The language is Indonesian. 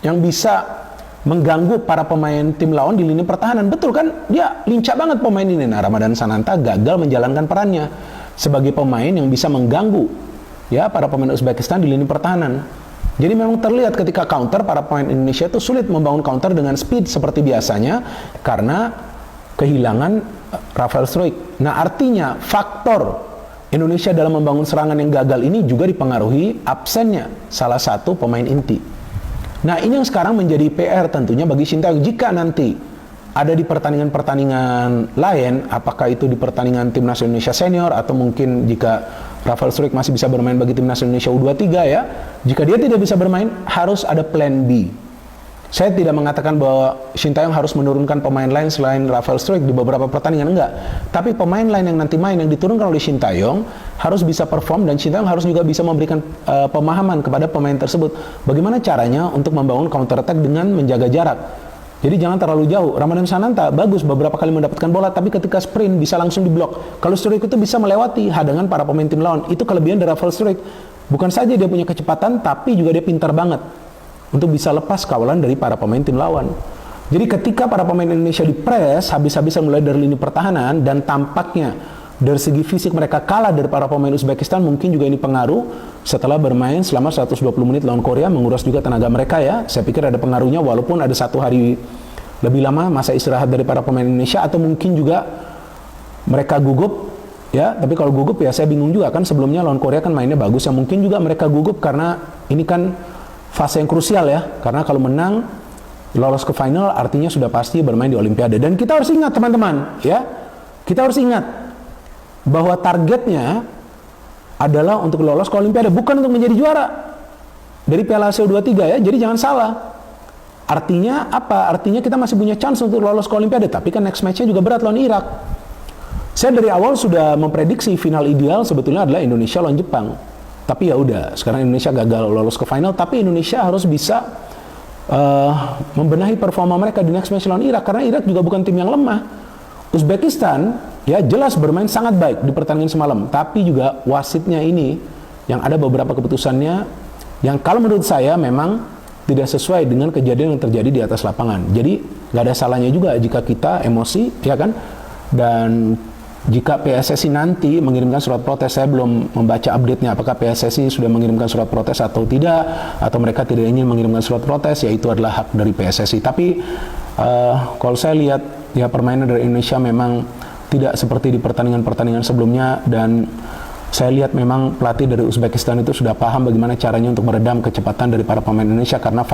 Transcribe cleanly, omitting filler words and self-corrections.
yang bisa mengganggu para pemain tim lawan di lini pertahanan. Betul kan? Dia lincah banget pemain ini. Nah, Ramadhan Sananta gagal menjalankan perannya sebagai pemain yang bisa mengganggu ya para pemain Uzbekistan di lini pertahanan. Jadi memang terlihat ketika counter, para pemain Indonesia itu sulit membangun counter dengan speed seperti biasanya karena kehilangan Rafael Struijk. Nah, artinya faktor Indonesia dalam membangun serangan yang gagal ini juga dipengaruhi absennya salah satu pemain inti. Nah, ini yang sekarang menjadi PR tentunya bagi Shin Tae-yong. Jika nanti ada di pertandingan-pertandingan lain, apakah itu di pertandingan Timnas Indonesia Senior atau mungkin jika Rafael Struijk masih bisa bermain bagi Timnas Indonesia U23 ya, jika dia tidak bisa bermain, harus ada plan B. Saya tidak mengatakan bahwa Shin Tae-yong harus menurunkan pemain lain selain Rafael Struijk di beberapa pertandingan, enggak. Tapi pemain lain yang nanti main, yang diturunkan oleh Shin Tae-yong harus bisa perform, dan Shin Tae-yong harus juga bisa memberikan pemahaman kepada pemain tersebut. Bagaimana caranya untuk membangun counter attack dengan menjaga jarak. Jadi jangan terlalu jauh. Ramadhan Sananta bagus beberapa kali mendapatkan bola, tapi ketika sprint bisa langsung diblok. Kalau Struijk itu bisa melewati hadangan para pemain tim lawan. Itu kelebihan dari Rafael Struijk. Bukan saja dia punya kecepatan, tapi juga dia pintar banget untuk bisa lepas kawalan dari para pemain tim lawan. Jadi ketika para pemain Indonesia dipres habis-habisan mulai dari lini pertahanan, dan tampaknya dari segi fisik mereka kalah dari para pemain Uzbekistan, mungkin juga ini pengaruh setelah bermain selama 120 menit lawan Korea, menguras juga tenaga mereka ya. Saya pikir ada pengaruhnya, walaupun ada 1 hari lebih lama masa istirahat dari para pemain Indonesia, atau mungkin juga mereka gugup ya. Tapi kalau gugup ya saya bingung juga, kan sebelumnya lawan Korea kan mainnya bagus ya. Mungkin juga mereka gugup karena ini kan fase yang krusial ya, karena kalau menang lolos ke final artinya sudah pasti bermain di Olimpiade. Dan kita harus ingat teman-teman ya, kita harus ingat bahwa targetnya adalah untuk lolos ke Olimpiade, bukan untuk menjadi juara dari Piala Asia U23 ya. Jadi jangan salah. Artinya apa? Artinya kita masih punya chance untuk lolos ke Olimpiade, tapi kan next match-nya juga berat lawan Irak. Saya dari awal sudah memprediksi final ideal sebetulnya adalah Indonesia lawan Jepang. Tapi ya udah, sekarang Indonesia gagal lolos ke final, tapi Indonesia harus bisa membenahi performa mereka di next match lawan Irak, karena Irak juga bukan tim yang lemah. Uzbekistan ya jelas bermain sangat baik di pertandingan semalam, tapi juga wasitnya ini yang ada beberapa keputusannya yang kalau menurut saya memang tidak sesuai dengan kejadian yang terjadi di atas lapangan. Jadi nggak ada salahnya juga jika kita emosi ya kan. Dan jika PSSI nanti mengirimkan surat protes, saya belum membaca update-nya apakah PSSI sudah mengirimkan surat protes atau tidak, atau mereka tidak ingin mengirimkan surat protes, ya itu adalah hak dari PSSI. Tapi kalau saya lihat ya permainan dari Indonesia memang tidak seperti di pertandingan-pertandingan sebelumnya, dan saya lihat memang pelatih dari Uzbekistan itu sudah paham bagaimana caranya untuk meredam kecepatan dari para pemain Indonesia, karena